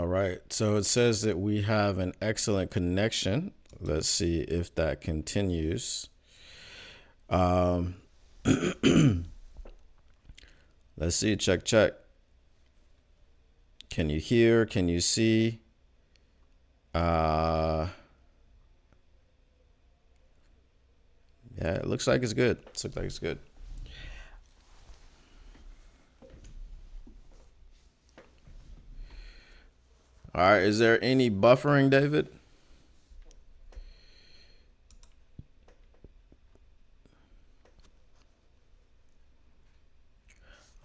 right. So it says that we have an excellent connection. Let's see if that continues. Um, let's see. Check. Can you hear? Can you see? Yeah, it looks like it's good. All right. Is there any buffering, David?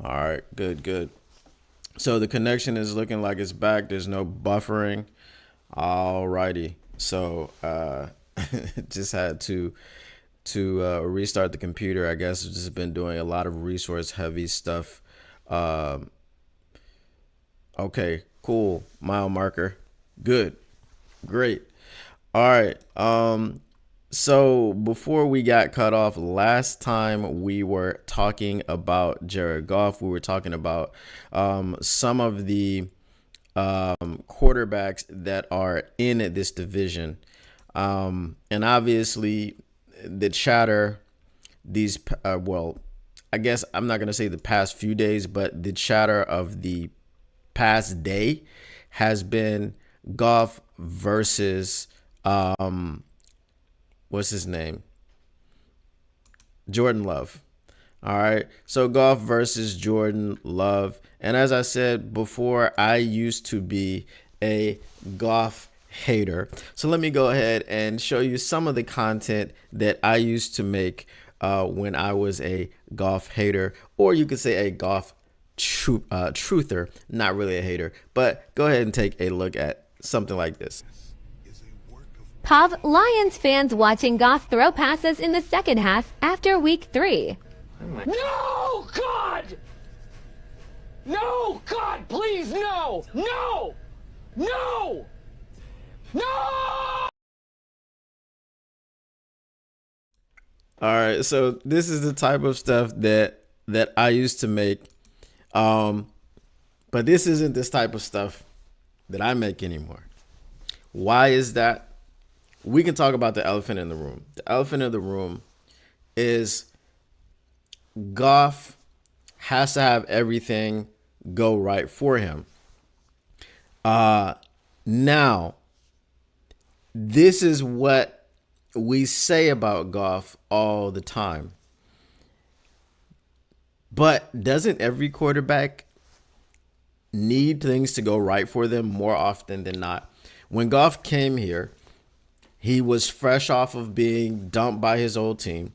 All right. Good. So the connection is looking like it's back. There's no buffering. All righty. So just had to restart the computer. I guess I've just been doing a lot of resource heavy stuff. Okay, cool. Mile marker. Good. Great. All right. So before we got cut off last time, we were talking about Jared Goff. We were talking about some of the quarterbacks that are in this division. And obviously the chatter these, I guess I'm not going to say the past few days, but the chatter of the past day has been Goff versus, what's his name? Jordan Love. All right. So Goff versus Jordan Love. And as I said before, I used to be a Goff hater. So let me go ahead and show you some of the content that I used to make when I was a Goff hater, or you could say a Goff truther, not really a hater. But go ahead and take a look at something like this. Pav, Lions fans watching Goff throw passes in the second half after week 3. No, God! No, God, please, no! No! No! No! All right, so this is the type of stuff that I used to make, but this isn't this type of stuff that I make anymore. Why is that? We can talk about the elephant in the room. The elephant in the room is Goff has to have everything go right for him. Now, this is what we say about Goff all the time. But doesn't every quarterback need things to go right for them more often than not? When Goff came here, he was fresh off of being dumped by his old team.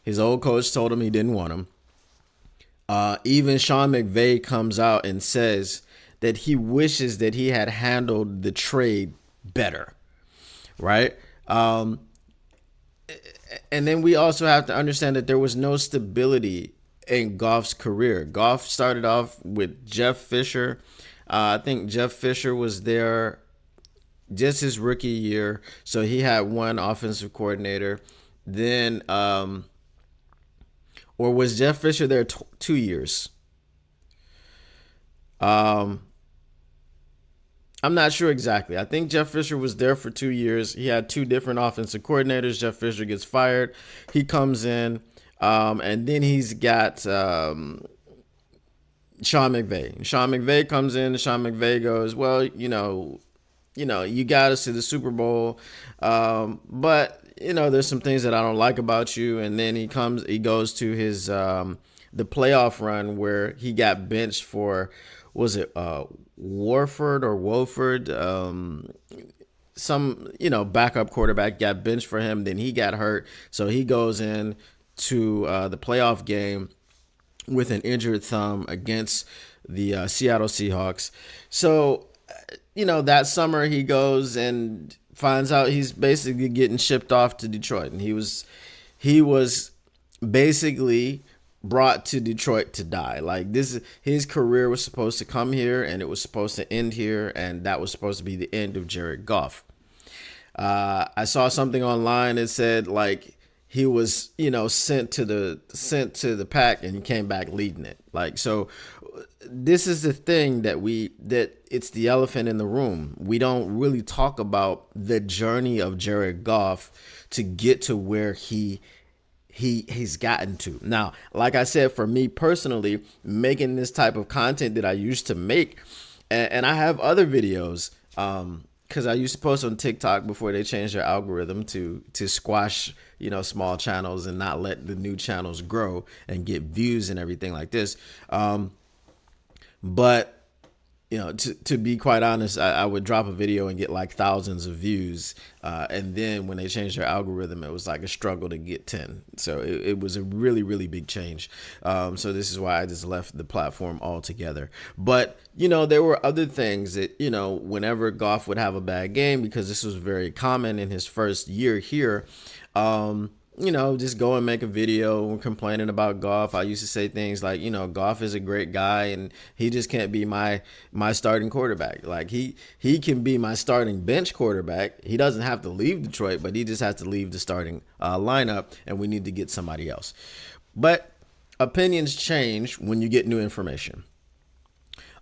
His old coach told him he didn't want him. Even Sean McVay comes out and says that he wishes that he had handled the trade better, right? And then we also have to understand that there was no stability in Goff's career. Goff started off with Jeff Fisher. I think Jeff Fisher was there just his rookie year, so he had one offensive coordinator. Then, or was Jeff Fisher there 2 years? I'm not sure exactly. I think Jeff Fisher was there for 2 years. He had two different offensive coordinators. Jeff Fisher gets fired. He comes in, and then he's got Sean McVay. Sean McVay comes in. Sean McVay goes, well, you got us to the Super Bowl, but there's some things that I don't like about you. And then he goes to his the playoff run where he got benched for, was it Wolford? Some backup quarterback got benched for him. Then he got hurt, so he goes in to the playoff game with an injured thumb against the Seattle Seahawks. So that summer he goes and finds out he's basically getting shipped off to Detroit, and he was basically brought to Detroit to die. Like, his career was supposed to come here, and it was supposed to end here, and that was supposed to be the end of Jared Goff. I saw something online that said like he was sent to the pack, and he came back leading it. Like, so this is the thing that it's the elephant in the room. We don't really talk about the journey of Jared Goff to get to where he's gotten to. Now, like I said, for me personally, making this type of content that I used to make, and I have other videos, because I used to post on TikTok before they changed their algorithm to squash, small channels and not let the new channels grow and get views and everything like this. But to be quite honest, I would drop a video and get like thousands of views. And then when they changed their algorithm, it was like a struggle to get 10. So it was a really, really big change. So this is why I just left the platform altogether. But, there were other things that, whenever Goff would have a bad game, because this was very common in his first year here, just go and make a video complaining about Goff. I used to say things like, Goff is a great guy and he just can't be my starting quarterback. Like he can be my starting bench quarterback. He doesn't have to leave Detroit, but he just has to leave the starting lineup, and we need to get somebody else. But opinions change when you get new information.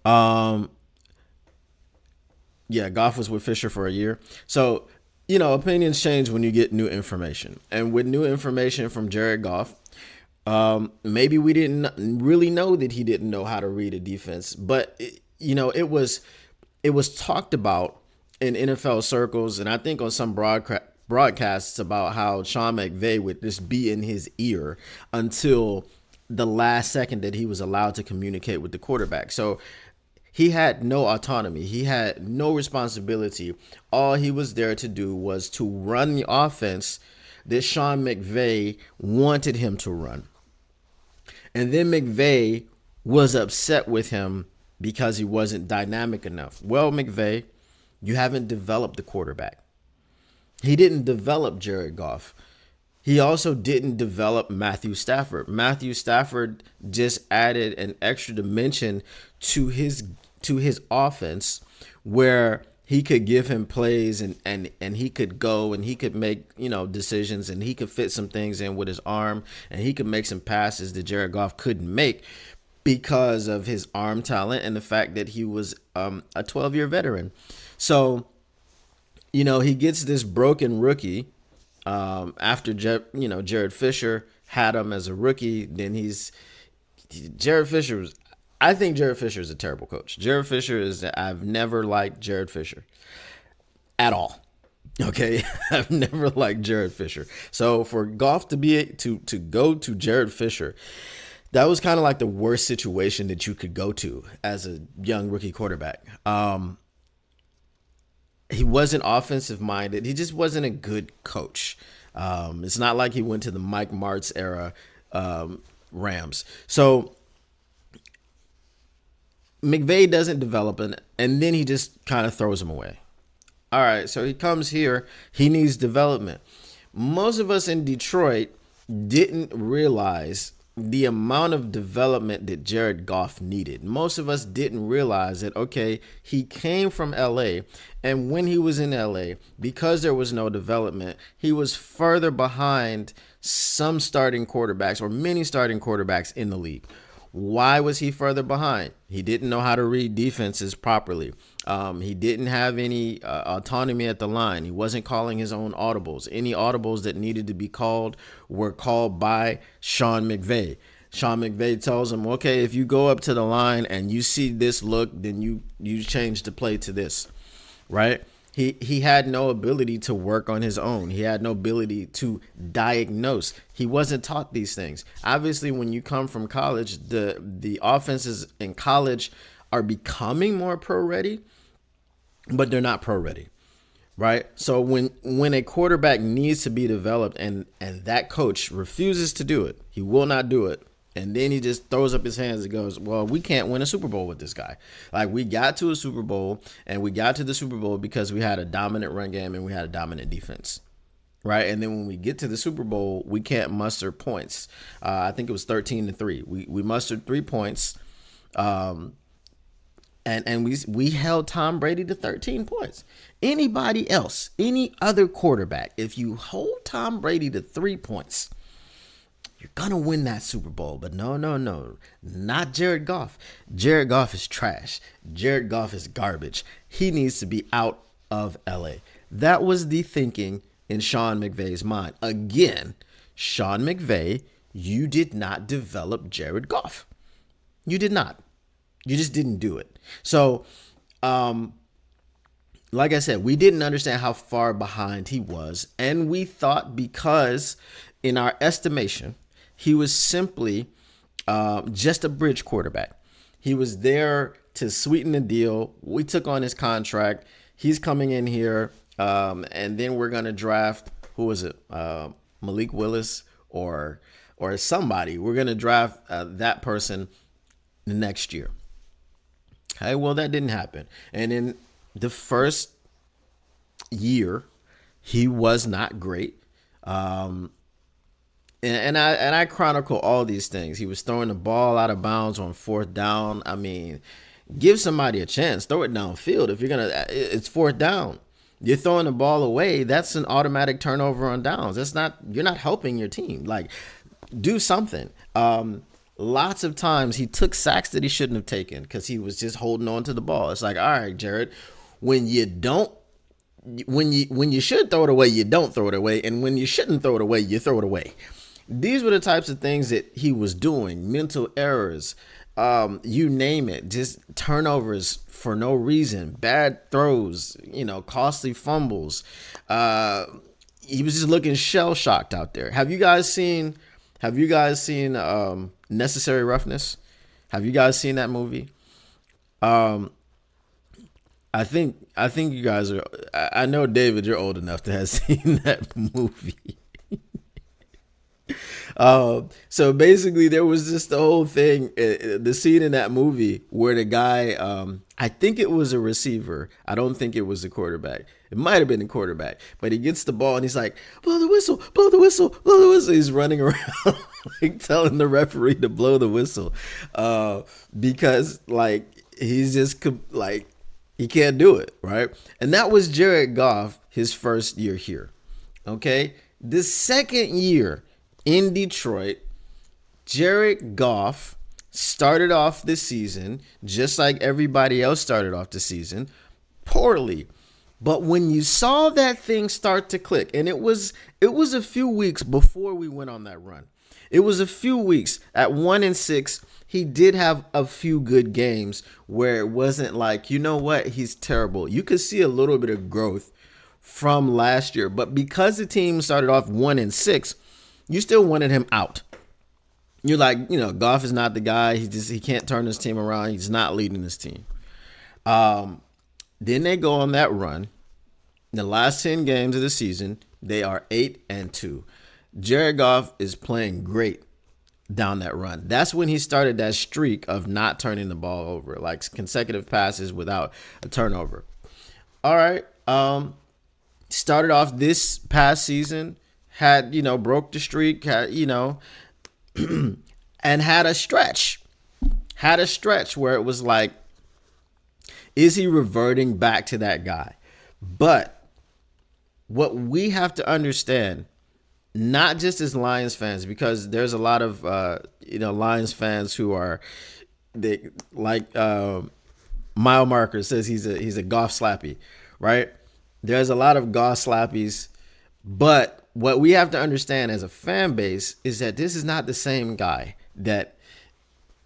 Goff was with Fisher for a year. So, opinions change when you get new information. And with new information from Jared Goff, maybe we didn't really know that he didn't know how to read a defense. But, it was talked about in NFL circles, and I think on some broadcasts about how Sean McVay would just be in his ear until the last second that he was allowed to communicate with the quarterback. So he had no autonomy. He had no responsibility. All he was there to do was to run the offense that Sean McVay wanted him to run. And then McVay was upset with him because he wasn't dynamic enough. Well, McVay, you haven't developed the quarterback. He didn't develop Jared Goff. He also didn't develop Matthew Stafford. Matthew Stafford just added an extra dimension to his offense, where he could give him plays and he could go and he could make, decisions, and he could fit some things in with his arm, and he could make some passes that Jared Goff couldn't make because of his arm talent and the fact that he was a 12-year veteran. So, he gets this broken rookie after Jared Fisher had him as a rookie. Then I think Jared Fisher is a terrible coach. I've never liked Jared Fisher at all. Okay, I've never liked Jared Fisher. So for Goff to go to Jared Fisher, that was kind of like the worst situation that you could go to as a young rookie quarterback. He wasn't offensive minded. He just wasn't a good coach. It's not like he went to the Mike Martz era Rams. So McVay doesn't develop it, and then he just kind of throws him away. All right, so he comes here. He needs development. Most of us in Detroit didn't realize the amount of development that Jared Goff needed. Most of us didn't realize that, okay, he came from LA, and when he was in LA, because there was no development, he was further behind some starting quarterbacks, or many starting quarterbacks in the league. Why was he further behind? He didn't know how to read defenses properly. He didn't have any autonomy at the line. He wasn't calling his own audibles. Any audibles that needed to be called were called by Sean McVay. Sean McVay tells him, okay, if you go up to the line and you see this look, then you change the play to this, right? He had no ability to work on his own. He had no ability to diagnose. He wasn't taught these things. Obviously, when you come from college, the offenses in college are becoming more pro ready, but they're not pro ready, right? So when a quarterback needs to be developed and that coach refuses to do it, he will not do it. And then he just throws up his hands and goes, well, we can't win a Super Bowl with this guy. Like, we got to a Super Bowl, and we got to the Super Bowl because we had a dominant run game and we had a dominant defense, right? And then when we get to the Super Bowl, we can't muster points. I think it was 13-3. We mustered 3 points, and we held Tom Brady to 13 points. Anybody else, any other quarterback, if you hold Tom Brady to 3 points, you're gonna win that Super Bowl. But no, not Jared Goff. Jared Goff is trash. Jared Goff is garbage. He needs to be out of LA. That was the thinking in Sean McVay's mind. Again, Sean McVay, you did not develop Jared Goff. You did not. You just didn't do it. So, like I said, we didn't understand how far behind he was. And we thought because, in our estimation, he was simply just a bridge quarterback. He was there to sweeten the deal. We took on his contract. He's coming in here, and then we're going to draft, who was it? Malik Willis or somebody. We're going to draft that person the next year. Okay, well, that didn't happen. And in the first year, he was not great. And I chronicle all these things. He was throwing the ball out of bounds on fourth down. I mean, give somebody a chance. Throw it downfield. If you're it's fourth down. You're throwing the ball away. That's an automatic turnover on downs. You're not helping your team. Like, do something. Lots of times he took sacks that he shouldn't have taken because he was just holding on to the ball. It's like, all right, Jared, when you should throw it away, you don't throw it away. And when you shouldn't throw it away, you throw it away. These were the types of things that he was doing. Mental errors, you name it, just turnovers for no reason, bad throws, costly fumbles. He was just looking shell shocked out there. Have you guys seen Necessary Roughness? Have you guys seen that movie? I think you guys are. I know, David, you're old enough to have seen that movie. So basically, there was just the whole thing, the scene in that movie where the guy, I think it was a receiver. I don't think it was the quarterback. It might have been the quarterback, but he gets the ball and he's like, blow the whistle, blow the whistle, blow the whistle. He's running around like telling the referee to blow the whistle, because he's just he can't do it, right? And that was Jared Goff his first year here. Okay, the second year in Detroit, Jared Goff started off the season just like everybody else started off the season, poorly. But when you saw that thing start to click, and it was a few weeks before we went on that run. It was a few weeks. At 1-6, he did have a few good games where it wasn't like, you know what, he's terrible. You could see a little bit of growth from last year. But because the team started off 1-6, you still wanted him out. You're like, Goff is not the guy. He can't turn his team around. He's not leading his team. Then they go on that run. In the last 10 games of the season, they are 8-2. Jared Goff is playing great down that run. That's when he started that streak of not turning the ball over, like consecutive passes without a turnover. All right. Started off this past season, had, broke the streak, had, and had a stretch where it was like, is he reverting back to that guy? But what we have to understand, not just as Lions fans, because there's a lot of Lions fans who are Mile Marker says he's a Goff slappy, right? There's a lot of Goff slappies, but what we have to understand as a fan base is that this is not the same guy that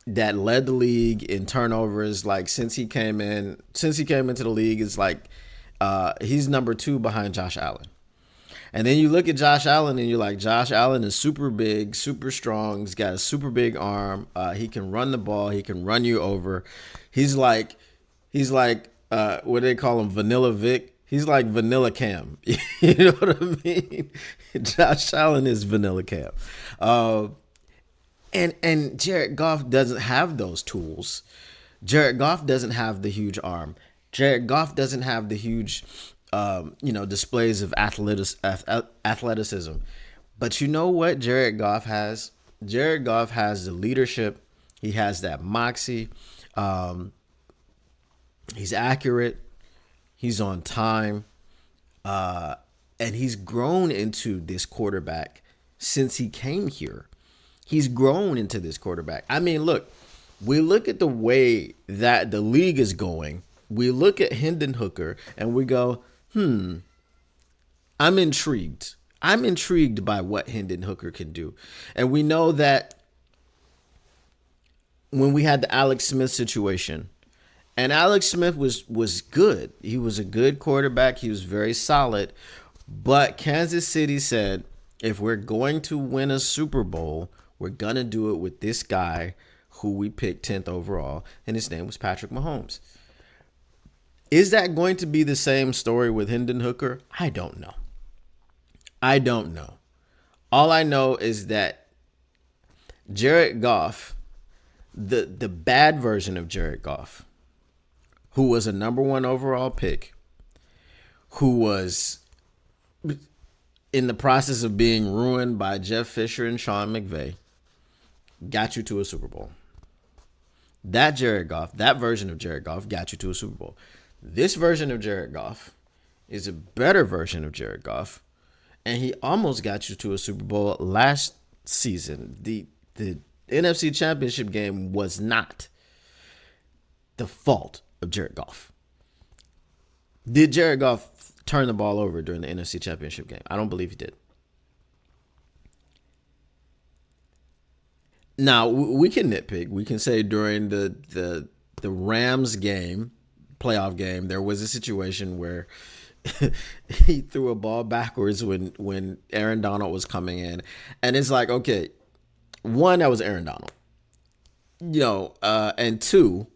led the league in turnovers. Like since he came into the league, it's like he's number 2 behind Josh Allen. And then you look at Josh Allen and you're like, Josh Allen is super big, super strong. He's got a super big arm. He can run the ball. He can run you over. He's like what do they call him? Vanilla Vic. He's like Vanilla Cam. You know what I mean? Josh Allen is Vanilla Cam. And Jared Goff doesn't have those tools. Jared Goff doesn't have the huge arm. Jared Goff doesn't have the huge, displays of athleticism. But you know what Jared Goff has? Jared Goff has the leadership. He has that moxie. He's accurate. He's on time. And he's grown into this quarterback since he came here. He's grown into this quarterback. I mean, look, we look at the way that the league is going. We look at Hendon Hooker and we go, I'm intrigued. I'm intrigued by what Hendon Hooker can do. And we know that when we had the Alex Smith situation, and Alex Smith was good. He was a good quarterback. He was very solid. But Kansas City said, if we're going to win a Super Bowl, we're going to do it with this guy who we picked 10th overall, and his name was Patrick Mahomes. Is that going to be the same story with Hendon Hooker? I don't know. All I know is that Jared Goff, the bad version of Jared Goff, who was a number 1 overall pick, who was in the process of being ruined by Jeff Fisher and Sean McVay, got you to a Super Bowl. That Jared Goff, that version of Jared Goff got you to a Super Bowl. This version of Jared Goff is a better version of Jared Goff, and he almost got you to a Super Bowl last season. The NFC Championship game was not the fault of Jared Goff. Did Jared Goff turn the ball over during the NFC Championship game? I don't believe he did. Now, we can nitpick. We can say during the Rams game, playoff game, there was a situation where he threw a ball backwards when Aaron Donald was coming in. And it's like, okay, one, that was Aaron Donald. And two,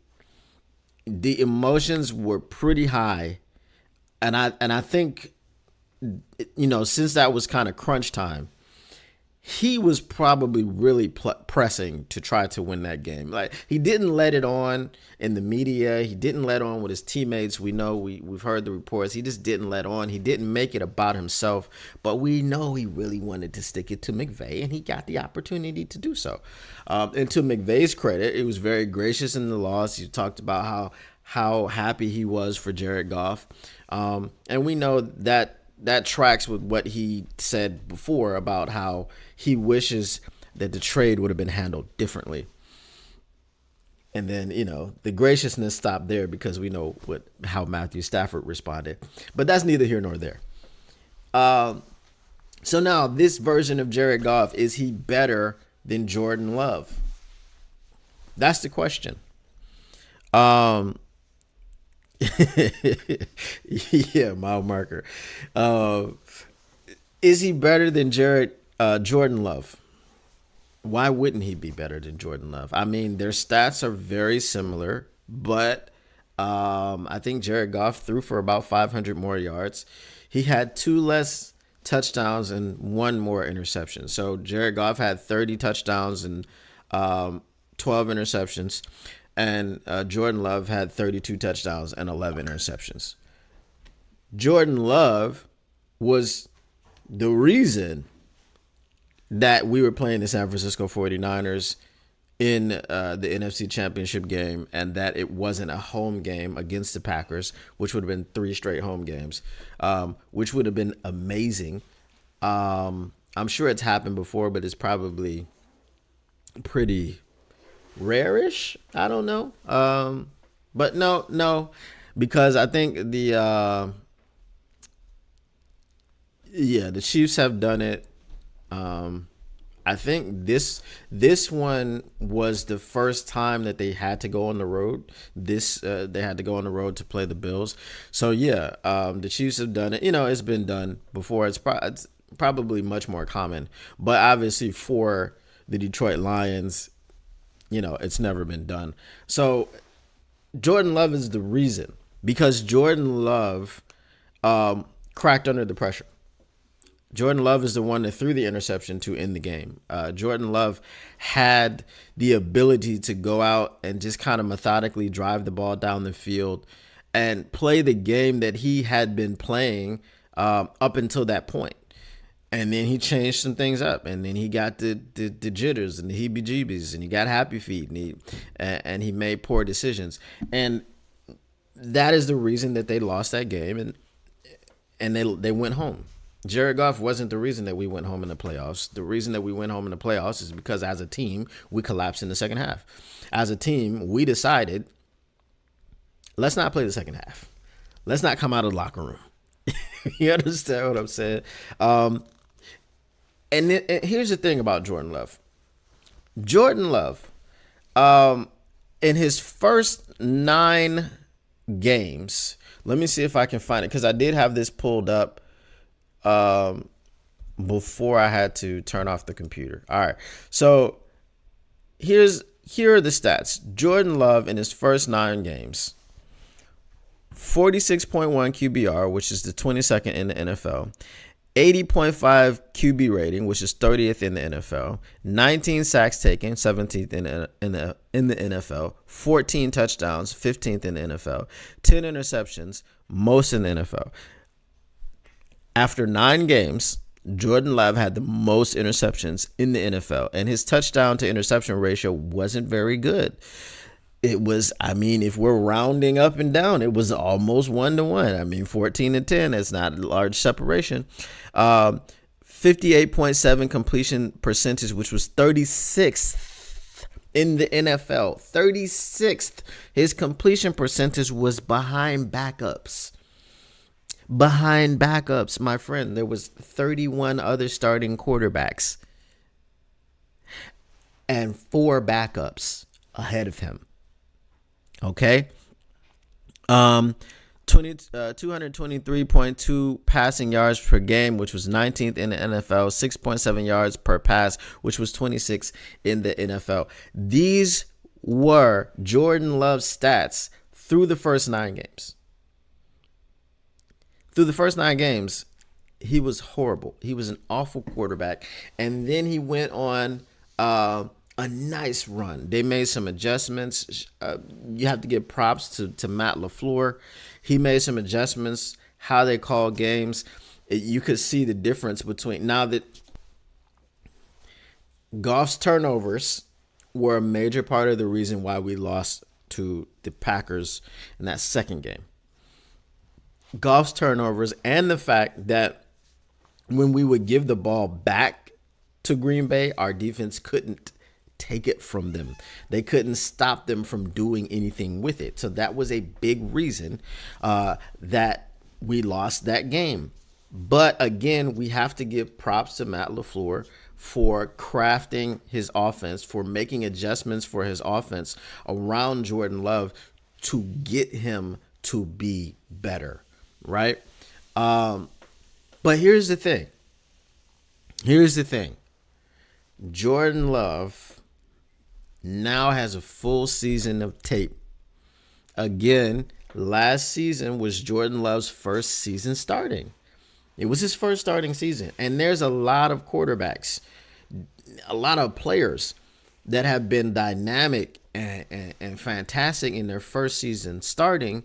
the emotions were pretty high. And I think, since that was kind of crunch time, he was probably really pressing to try to win that game. Like, he didn't let it on in the media. He didn't let on with his teammates. We know we've heard the reports. He just didn't let on. He didn't make it about himself. But we know he really wanted to stick it to McVay, and he got the opportunity to do so. And to McVay's credit, he was very gracious in the loss. He talked about how happy he was for Jared Goff. And we know that tracks with what he said before about how he wishes that the trade would have been handled differently. And then, the graciousness stopped there because we know how Matthew Stafford responded. But that's neither here nor there. So now this version of Jared Goff, is he better than Jordan Love? That's the question. Yeah, mile marker. Is he better than Jordan Love? Why wouldn't he be better than Jordan Love? I mean, their stats are very similar, but I think Jared Goff threw for about 500 more yards. He had 2 less touchdowns and 1 more interception. So Jared Goff had 30 touchdowns and 12 interceptions. And Jordan Love had 32 touchdowns and 11 interceptions. Jordan Love was the reason that we were playing the San Francisco 49ers in the NFC Championship game, and that it wasn't a home game against the Packers, which would have been 3 straight home games, which would have been amazing. I'm sure it's happened before, but it's probably pretty rare-ish. I don't know. But no, because I think the Chiefs have done it. I think this one was the first time that they had to go on the road. They had to go on the road to play the Bills. So the Chiefs have done it. It's been done before. It's probably much more common. But obviously for the Detroit Lions, it's never been done. So Jordan Love is the reason, because Jordan Love cracked under the pressure. Jordan Love is the one that threw the interception to end the game. Jordan Love had the ability to go out and just kind of methodically drive the ball down the field and play the game that he had been playing up until that point. And then he changed some things up, and then he got the jitters and the heebie-jeebies, and he got happy feet, and he made poor decisions. And that is the reason that they lost that game, and they went home. Jared Goff wasn't the reason that we went home in the playoffs. The reason that we went home in the playoffs is because as a team, we collapsed in the second half. As a team, we decided, let's not play the second half. Let's not come out of the locker room. You understand what I'm saying? And here's the thing about Jordan Love. Jordan Love, in his first 9 games, let me see if I can find it, because I did have this pulled up before I had to turn off the computer. All right. So here are the stats. Jordan Love in his first 9 games, 46.1 QBR, which is the 22nd in the NFL, 80.5 QB rating, which is 30th in the NFL, 19 sacks taken, 17th in the NFL, 14 touchdowns, 15th in the NFL, 10 interceptions, most in the NFL. After 9 games, Jordan Love had the most interceptions in the NFL, and his touchdown to interception ratio wasn't very good. It was, if we're rounding up and down, it was almost 1-to-1. 14-10, it's not a large separation. 58.7 completion percentage, which was 36th in the NFL. 36th. His completion percentage was behind backups. Behind backups, my friend. There was 31 other starting quarterbacks and 4 backups ahead of him. Okay. 223.2 passing yards per game, which was 19th in the NFL, 6.7 yards per pass, which was 26th in the NFL. These were Jordan Love's stats through the first 9 games. Through the first 9 games, he was horrible. He was an awful quarterback. And then he went on a nice run. They made some adjustments. You have to give props to Matt LaFleur. He made some adjustments, how they call games. You could see the difference between now that Goff's turnovers were a major part of the reason why we lost to the Packers in that second game. Goff's turnovers and the fact that when we would give the ball back to Green Bay, our defense couldn't take it from them. They couldn't stop them from doing anything with it. So that was a big reason that we lost that game. But again, we have to give props to Matt LaFleur for crafting his offense, for making adjustments for his offense around Jordan Love to get him to be better, right? But here's the thing. Jordan Love now has a full season of tape. Again, last season was Jordan Love's first season starting. It was his first starting season. And there's a lot of quarterbacks, a lot of players that have been dynamic and fantastic in their first season starting,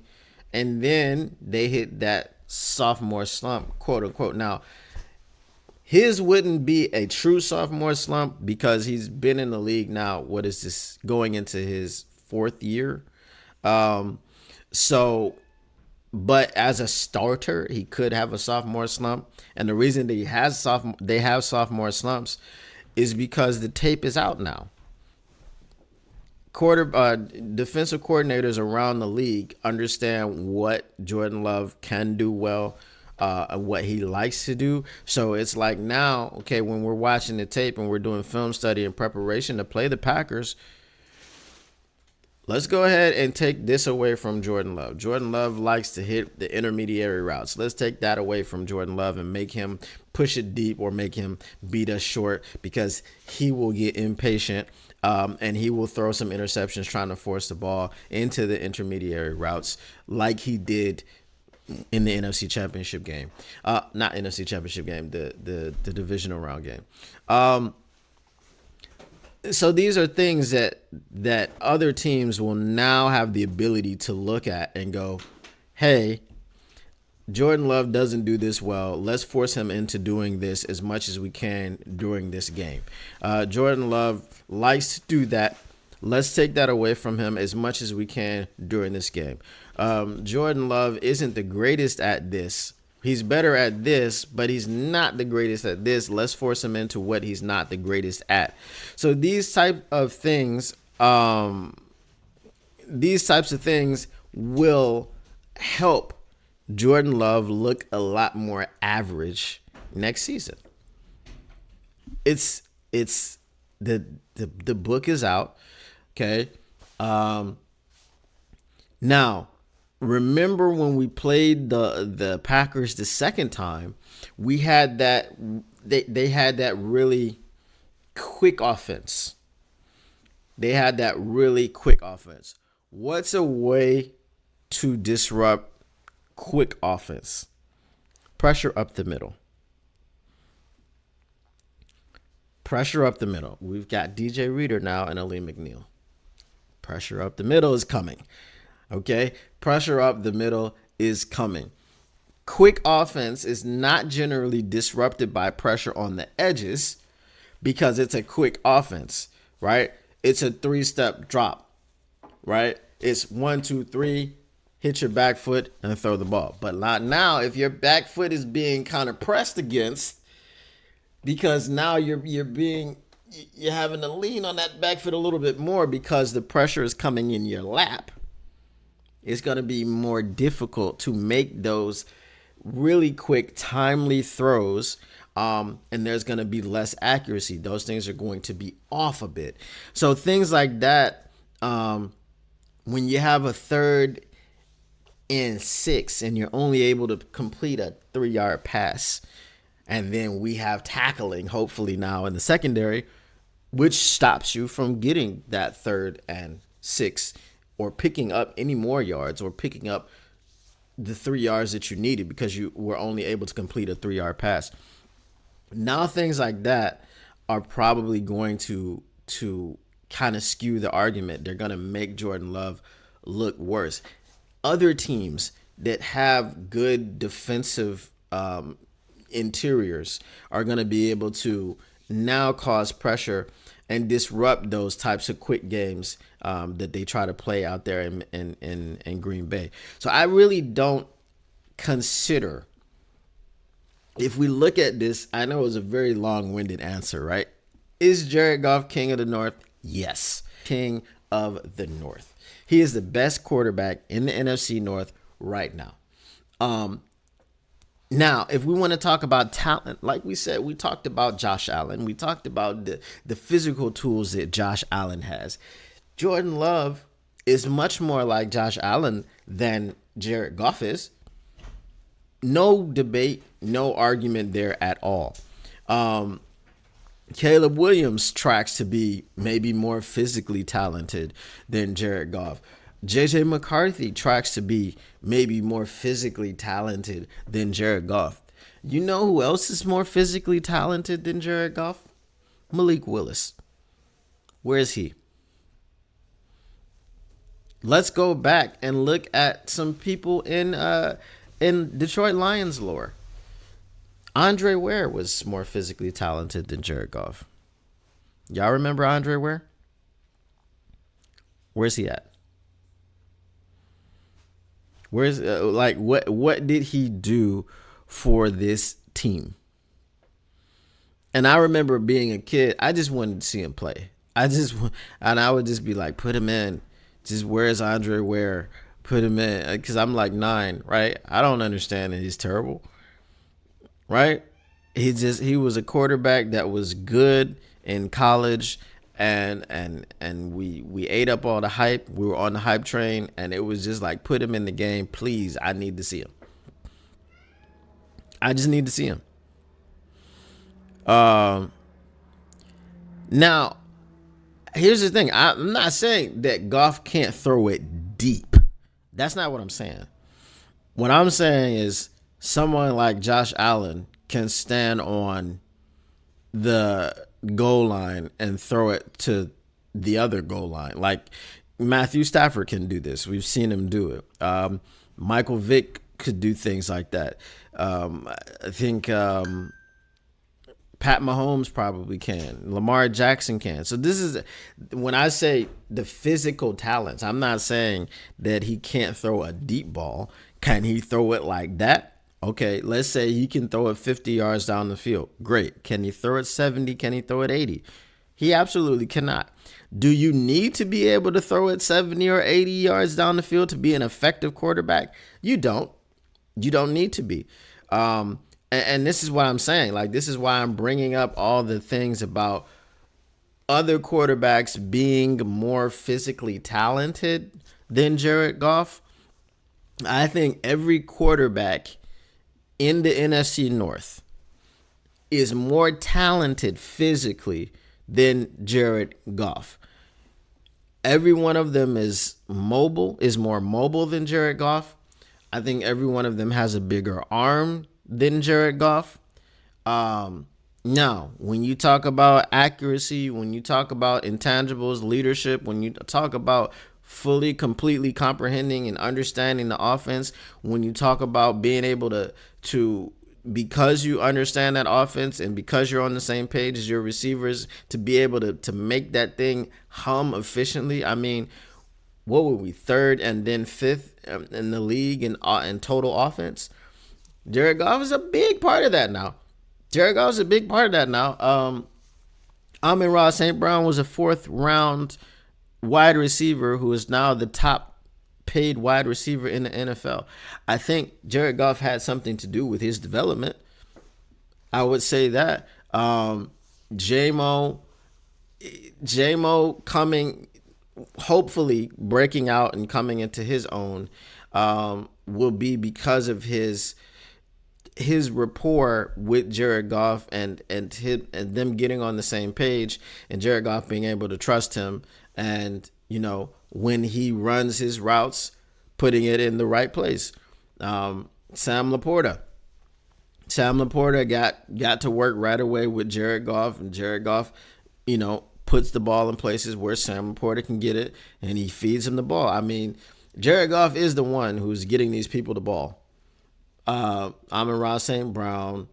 and then they hit that sophomore slump, quote unquote. Now, his wouldn't be a true sophomore slump because he's been in the league now. What is this? Going into his 4th year. But as a starter, he could have a sophomore slump. And the reason that they have sophomore slumps is because the tape is out now. Defensive coordinators around the league understand what Jordan Love can do well, what he likes to do. So it's like now, okay, when we're watching the tape and we're doing film study and preparation to play the Packers, let's go ahead and take this away from Jordan Love. Jordan Love likes to hit the intermediary routes. Let's take that away from Jordan Love and make him push it deep or make him beat us short, because he will get impatient and he will throw some interceptions trying to force the ball into the intermediary routes like he did in the NFC Championship game. Not NFC Championship game, the divisional round game. So these are things that other teams will now have the ability to look at and go, hey, Jordan Love doesn't do this well. Let's force him into doing this as much as we can during this game. Jordan Love likes to do that. Let's take that away from him as much as we can during this game. Jordan Love isn't the greatest at this He's better at this, but he's not the greatest at this. Let's force him into what he's not the greatest at. So these types of things will help Jordan Love look a lot more average next season. It's the book is out. Okay. Now, remember when we played the Packers the second time, we had that they had that really quick offense. What's a way to disrupt quick offense? Pressure up the middle. We've got DJ Reader now and Ali McNeil. Pressure up the middle is coming. Okay? Pressure up the middle is coming. Quick offense is not generally disrupted by pressure on the edges because it's a quick offense, right? It's a 3-step drop, right? It's 1, 2, 3, hit your back foot and throw the ball. But not now, if your back foot is being kind of pressed against, because now you're having to lean on that back foot a little bit more because the pressure is coming in your lap. It's going to be more difficult to make those really quick, timely throws, and there's going to be less accuracy. Those things are going to be off a bit. So things like that, when you have a 3rd and 6 and you're only able to complete a 3-yard pass, and then we have tackling, hopefully now in the secondary, which stops you from getting that 3rd and 6 or picking up any more yards or picking up the 3 yards that you needed because you were only able to complete a 3-yard pass. Now things like that are probably going to kind of skew the argument. They're going to make Jordan Love look worse. Other teams that have good defensive interiors are going to be able to now cause pressure and disrupt those types of quick games that they try to play out there in Green Bay. So I really don't consider, if we look at this, I know it was a very long-winded answer, right? Is Jared Goff king of the North? Yes, king of the North. He is the best quarterback in the NFC North right now. Now, if we want to talk about talent, like we said, we talked about Josh Allen. We talked about the physical tools that Josh Allen has. Jordan Love is much more like Josh Allen than Jared Goff is. No debate, no argument there at all. Caleb Williams tracks to be maybe more physically talented than Jared Goff. JJ McCarthy tracks to be maybe more physically talented than Jared Goff. You know who else is more physically talented than Jared Goff? Malik Willis. Where is he? Let's go back and look at some people in Detroit Lions lore. Andre Ware was more physically talented than Jared Goff. Y'all remember Andre Ware? Where's he at? Where's what did he do for this team? And I remember being a kid, I just wanted to see him play. And I would just be like, put him in. Just where's Andre Ware? Put him in, because I'm like 9, right? I don't understand that he's terrible, right? He was a quarterback that was good in college. And we ate up all the hype. We were on the hype train, and it was just like, put him in the game, please. I need to see him. I just need to see him. Now, here's the thing. I'm not saying that Goff can't throw it deep. That's not what I'm saying. What I'm saying is someone like Josh Allen can stand on the goal line and throw it to the other goal line. Like Matthew Stafford can do this. We've seen him do it. Michael Vick could do things like that. I think Pat Mahomes probably can. Lamar Jackson can. So this is when I say the physical talents, I'm not saying that he can't throw a deep ball. Can he throw it like that? Okay, let's say he can throw it 50 yards down the field. Great. Can he throw it 70? Can he throw it 80? He absolutely cannot. Do you need to be able to throw it 70 or 80 yards down the field to be an effective quarterback? You don't. You don't need to be. And this is what I'm saying. Like, this is why I'm bringing up all the things about other quarterbacks being more physically talented than Jared Goff. I think every quarterback in the NFC North is more talented physically than Jared Goff. Every one of them is more mobile than Jared Goff. I think every one of them has a bigger arm than Jared Goff. Now, when you talk about accuracy, when you talk about intangibles, leadership, when you talk about fully, completely comprehending and understanding the offense, when you talk about being able to because you understand that offense and because you're on the same page as your receivers, to be able to make that thing hum efficiently. I mean, what were we, third and then fifth in the league in total offense? Jared Goff is a big part of that now. Amon-Ra St. Brown was a 4th round wide receiver who is now the top paid wide receiver in the NFL. I think Jared Goff had something to do with his development. I would say that. J-Mo coming, hopefully breaking out and coming into his own, will be because of his rapport with Jared Goff and them getting on the same page, and Jared Goff being able to trust him, and when he runs his routes, putting it in the right place. Sam Laporta got to work right away with Jared Goff, and Jared Goff, puts the ball in places where Sam Laporta can get it, and he feeds him the ball. I mean, Jared Goff is the one who's getting these people the ball. Amon-Ra St. Brown.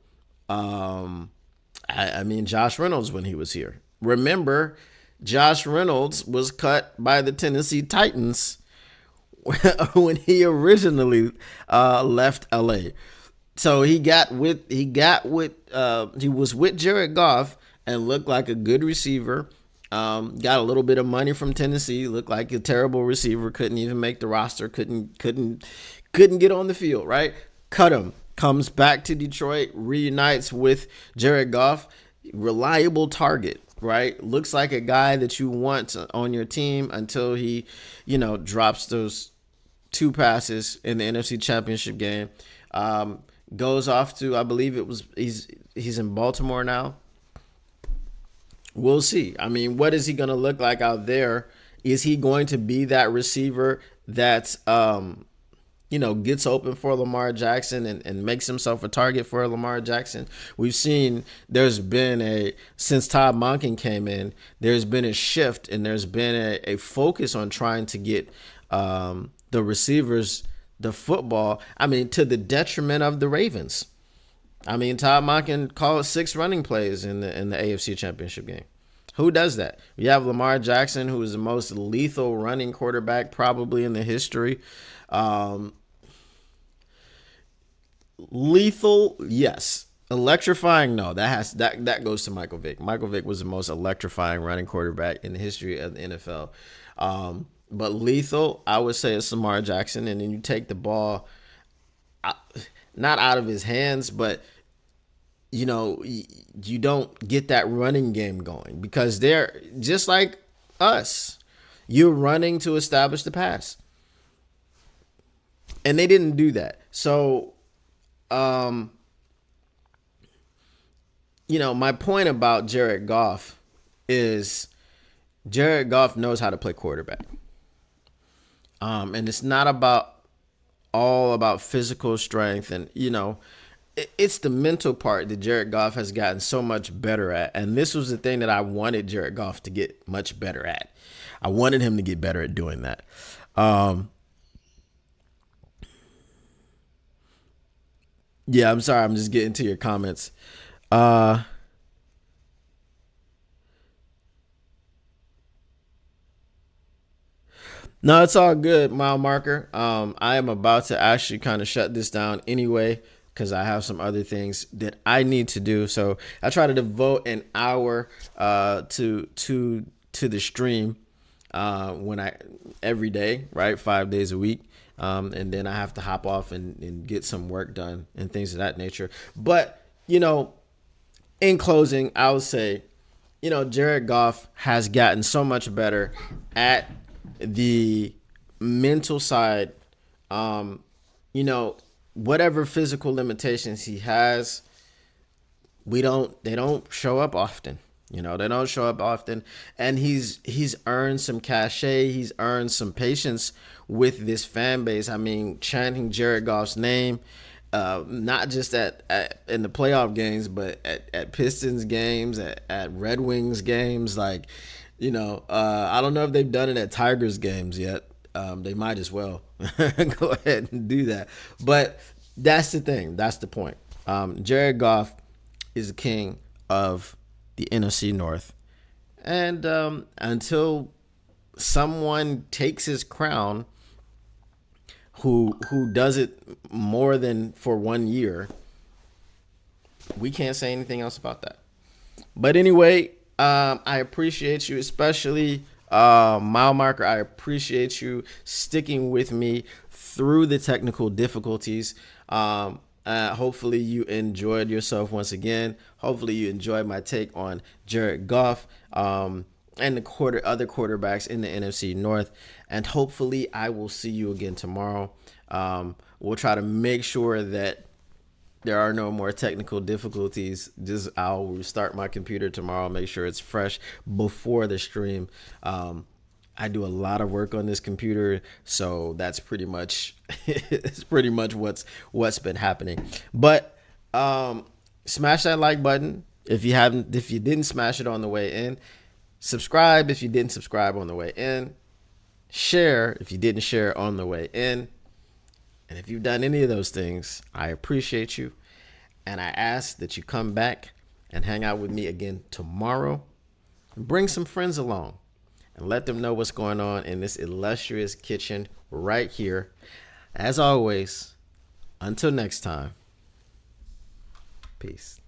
I mean, Josh Reynolds when he was here. Remember, Josh Reynolds was cut by the Tennessee Titans when he originally left LA. So he was with Jared Goff and looked like a good receiver. Got a little bit of money from Tennessee. Looked like a terrible receiver. Couldn't even make the roster. Couldn't get on the field. Right. Cut him. Comes back to Detroit. Reunites with Jared Goff. Reliable target. Right. Looks like a guy that you want on your team until he, drops those 2 passes in the NFC Championship game. Goes off to, I believe he's in Baltimore now. We'll see. I mean, what is he going to look like out there? Is he going to be that receiver that's, gets open for Lamar Jackson and makes himself a target for Lamar Jackson? We've seen since Todd Monken came in, there's been a shift and there's been a focus on trying to get the receivers the football, to the detriment of the Ravens. Todd Monken called 6 running plays in the AFC Championship game. Who does that? We have Lamar Jackson, who is the most lethal running quarterback probably in the history. Lethal, yes. Electrifying, no. That goes to Michael Vick. Michael Vick was the most electrifying running quarterback in the history of the NFL. But lethal, I would say, it's Lamar Jackson. And then you take the ball not out of his hands, but you don't get that running game going because they're just like us. You're running to establish the pass. And they didn't do that. So, my point about Jared Goff is Jared Goff knows how to play quarterback. And it's not all about physical strength. And, it's the mental part that Jared Goff has gotten so much better at. And this was the thing that I wanted Jared Goff to get much better at. I wanted him to get better at doing that. Yeah, I'm sorry. I'm just getting to your comments. No, it's all good, mile marker. I am about to actually kind of shut this down anyway, because I have some other things that I need to do. So I try to devote an hour to the stream every day, right? 5 days a week. And then I have to hop off and get some work done and things of that nature. But, in closing, I would say, Jared Goff has gotten so much better at the mental side. Whatever physical limitations he has, they don't show up often. They don't show up often, and he's earned some cachet. He's earned some patience with this fan base. I mean, chanting Jared Goff's name, not just in the playoff games, but at Pistons games, at Red Wings games. I don't know if they've done it at Tigers games yet. They might as well go ahead and do that. But that's the thing. That's the point. Jared Goff is the king of the NFC North. And until someone takes his crown who does it more than for 1 year, we can't say anything else about that. But anyway, I appreciate you, especially Mile Marker. I appreciate you sticking with me through the technical difficulties. Hopefully you enjoyed yourself once again. Hopefully you enjoyed my take on Jared Goff and the other quarterbacks in the NFC North. And hopefully I will see you again tomorrow. We'll try to make sure that there are no more technical difficulties. I'll restart my computer tomorrow, make sure it's fresh before the stream. I do a lot of work on this computer, so that's pretty much what's been happening. But smash that like button if you didn't smash it on the way in. Subscribe if you didn't subscribe on the way in. Share if you didn't share on the way in. And if you've done any of those things, I appreciate you. And I ask that you come back and hang out with me again tomorrow. And bring some friends along and let them know what's going on in this illustrious kitchen right here. As always, until next time, peace.